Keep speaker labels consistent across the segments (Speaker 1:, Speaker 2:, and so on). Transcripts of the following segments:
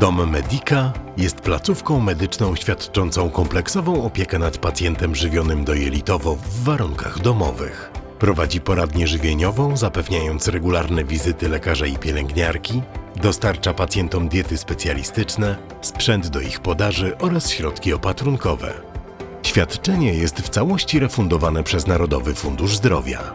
Speaker 1: Dom Medica jest placówką medyczną świadczącą kompleksową opiekę nad pacjentem żywionym dojelitowo w warunkach domowych. Prowadzi poradnię żywieniową, zapewniając regularne wizyty lekarza i pielęgniarki, dostarcza pacjentom diety specjalistyczne, sprzęt do ich podaży oraz środki opatrunkowe. Świadczenie jest w całości refundowane przez Narodowy Fundusz Zdrowia.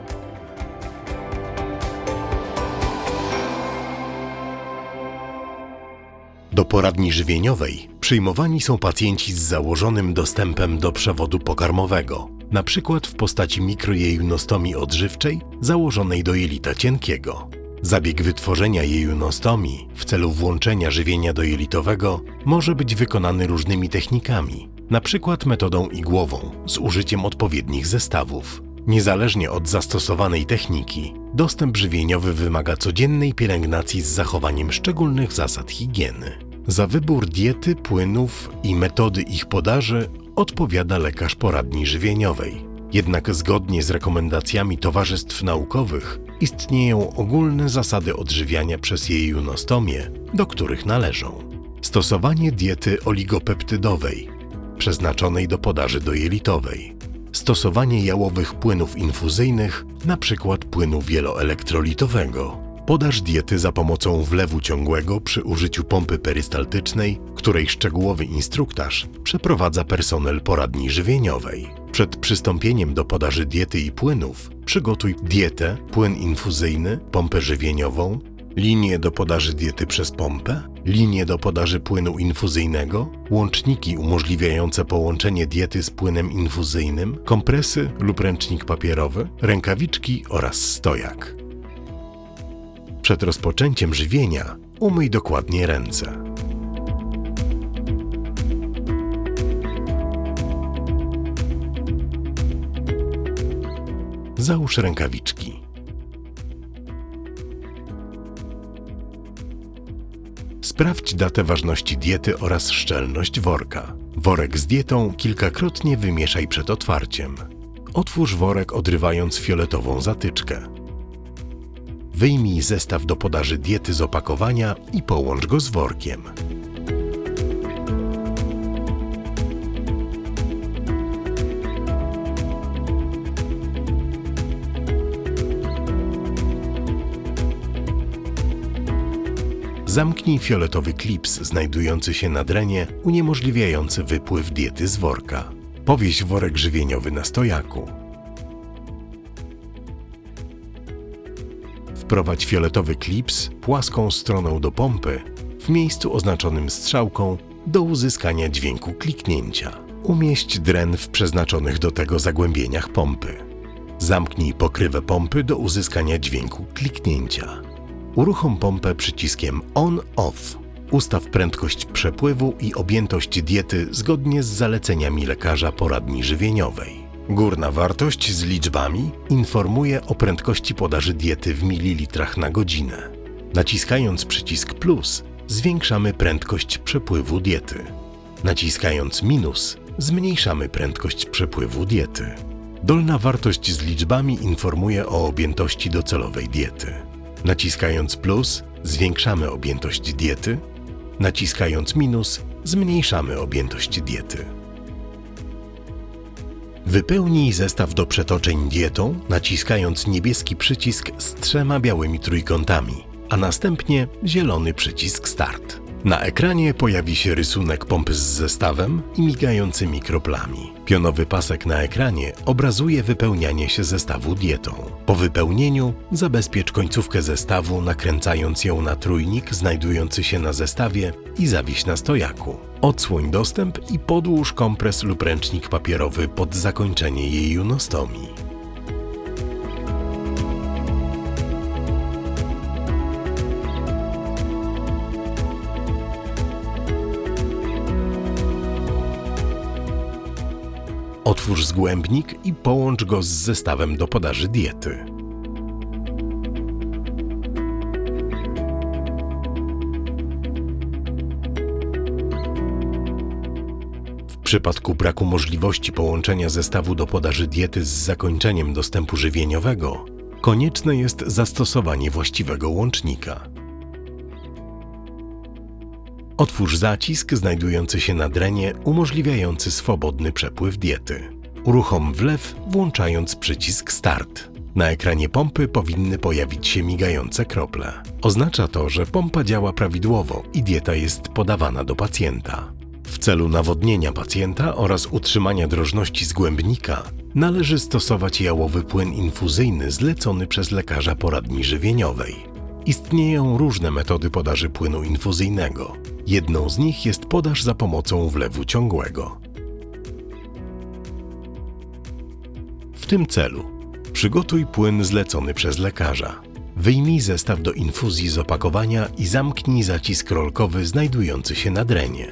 Speaker 1: Do poradni żywieniowej przyjmowani są pacjenci z założonym dostępem do przewodu pokarmowego, np. w postaci mikrojejunastomii odżywczej założonej do jelita cienkiego. Zabieg wytworzenia jejunastomii w celu włączenia żywienia dojelitowego może być wykonany różnymi technikami, np. metodą igłową z użyciem odpowiednich zestawów. Niezależnie od zastosowanej techniki, dostęp żywieniowy wymaga codziennej pielęgnacji z zachowaniem szczególnych zasad higieny. Za wybór diety, płynów i metody ich podaży odpowiada lekarz poradni żywieniowej. Jednak zgodnie z rekomendacjami towarzystw naukowych istnieją ogólne zasady odżywiania przez jejunostomię, do których należą stosowanie diety oligopeptydowej, przeznaczonej do podaży dojelitowej, stosowanie jałowych płynów infuzyjnych, np. płynu wieloelektrolitowego, podaż diety za pomocą wlewu ciągłego przy użyciu pompy perystaltycznej, której szczegółowy instruktaż przeprowadza personel poradni żywieniowej. Przed przystąpieniem do podaży diety i płynów przygotuj dietę, płyn infuzyjny, pompę żywieniową, linię do podaży diety przez pompę, linię do podaży płynu infuzyjnego, łączniki umożliwiające połączenie diety z płynem infuzyjnym, kompresy lub ręcznik papierowy, rękawiczki oraz stojak. Przed rozpoczęciem żywienia umyj dokładnie ręce. Załóż rękawiczki. Sprawdź datę ważności diety oraz szczelność worka. Worek z dietą kilkakrotnie wymieszaj przed otwarciem. Otwórz worek, odrywając fioletową zatyczkę. Wyjmij zestaw do podaży diety z opakowania i połącz go z workiem. Zamknij fioletowy klips znajdujący się na drenie, uniemożliwiający wypływ diety z worka. Powieś worek żywieniowy na stojaku. Wprowadź fioletowy klips płaską stroną do pompy w miejscu oznaczonym strzałką do uzyskania dźwięku kliknięcia. Umieść dren w przeznaczonych do tego zagłębieniach pompy. Zamknij pokrywę pompy do uzyskania dźwięku kliknięcia. Uruchom pompę przyciskiem On-Off. Ustaw prędkość przepływu i objętość diety zgodnie z zaleceniami lekarza poradni żywieniowej. Górna wartość z liczbami informuje o prędkości podaży diety w mililitrach na godzinę. Naciskając przycisk plus zwiększamy prędkość przepływu diety. Naciskając minus zmniejszamy prędkość przepływu diety. Dolna wartość z liczbami informuje o objętości docelowej diety. Naciskając plus zwiększamy objętość diety. Naciskając minus zmniejszamy objętość diety. Wypełnij zestaw do przetoczeń dietą, naciskając niebieski przycisk z 3 białymi trójkątami, a następnie zielony przycisk Start. Na ekranie pojawi się rysunek pompy z zestawem i migającymi kroplami. Pionowy pasek na ekranie obrazuje wypełnianie się zestawu dietą. Po wypełnieniu zabezpiecz końcówkę zestawu, nakręcając ją na trójnik znajdujący się na zestawie i zawieś na stojaku. Odsłoń dostęp i podłóż kompres lub ręcznik papierowy pod zakończenie jejunostomii. Otwórz zgłębnik i połącz go z zestawem do podaży diety. W przypadku braku możliwości połączenia zestawu do podaży diety z zakończeniem dostępu żywieniowego, konieczne jest zastosowanie właściwego łącznika. Otwórz zacisk znajdujący się na drenie, umożliwiający swobodny przepływ diety. Uruchom wlew, włączając przycisk Start. Na ekranie pompy powinny pojawić się migające krople. Oznacza to, że pompa działa prawidłowo i dieta jest podawana do pacjenta. W celu nawodnienia pacjenta oraz utrzymania drożności zgłębnika należy stosować jałowy płyn infuzyjny zlecony przez lekarza poradni żywieniowej. Istnieją różne metody podaży płynu infuzyjnego. Jedną z nich jest podaż za pomocą wlewu ciągłego. W tym celu przygotuj płyn zlecony przez lekarza. Wyjmij zestaw do infuzji z opakowania i zamknij zacisk rolkowy znajdujący się na drenie.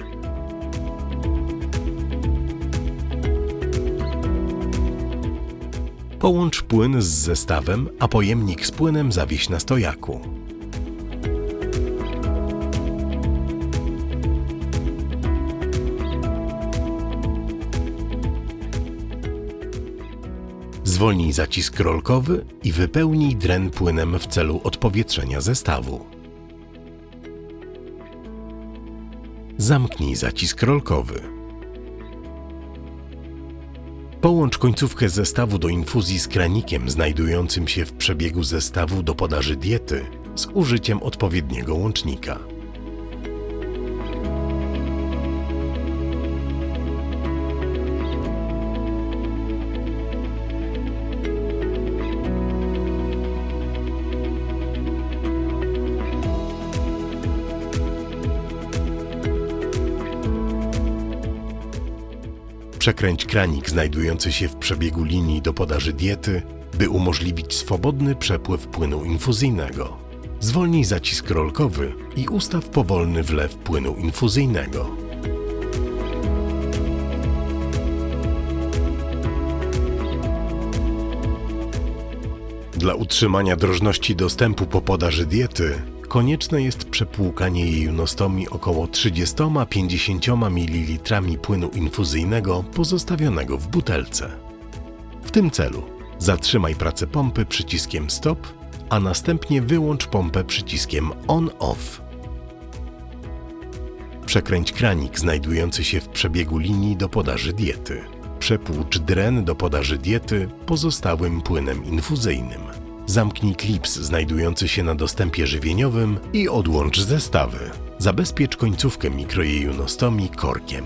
Speaker 1: Połącz płyn z zestawem, a pojemnik z płynem zawieś na stojaku. Zwolnij zacisk rolkowy i wypełnij dren płynem w celu odpowietrzenia zestawu. Zamknij zacisk rolkowy. Połącz końcówkę zestawu do infuzji z kranikiem znajdującym się w przebiegu zestawu do podaży diety z użyciem odpowiedniego łącznika. Przekręć kranik znajdujący się w przebiegu linii do podaży diety, by umożliwić swobodny przepływ płynu infuzyjnego. Zwolnij zacisk rolkowy i ustaw powolny wlew płynu infuzyjnego. Dla utrzymania drożności dostępu po podaży diety konieczne jest przepłukanie jej junostomi około 30–50 ml płynu infuzyjnego pozostawionego w butelce. W tym celu zatrzymaj pracę pompy przyciskiem Stop, a następnie wyłącz pompę przyciskiem On-Off. Przekręć kranik znajdujący się w przebiegu linii do podaży diety. Przepłucz dren do podaży diety pozostałym płynem infuzyjnym. Zamknij klips znajdujący się na dostępie żywieniowym i odłącz zestawy. Zabezpiecz końcówkę mikrojejunostomii korkiem.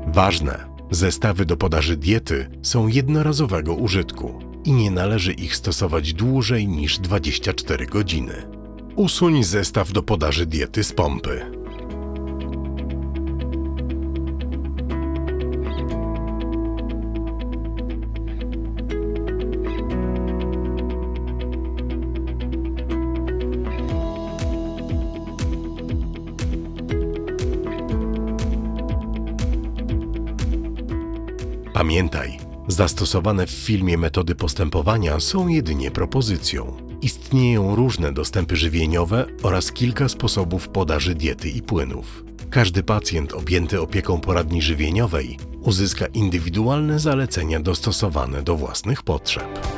Speaker 1: Ważne! Zestawy do podaży diety są jednorazowego użytku i nie należy ich stosować dłużej niż 24 godziny. Usuń zestaw do podaży diety z pompy. Pamiętaj, zastosowane w filmie metody postępowania są jedynie propozycją. Istnieją różne dostępy żywieniowe oraz kilka sposobów podaży diety i płynów. Każdy pacjent objęty opieką poradni żywieniowej uzyska indywidualne zalecenia dostosowane do własnych potrzeb.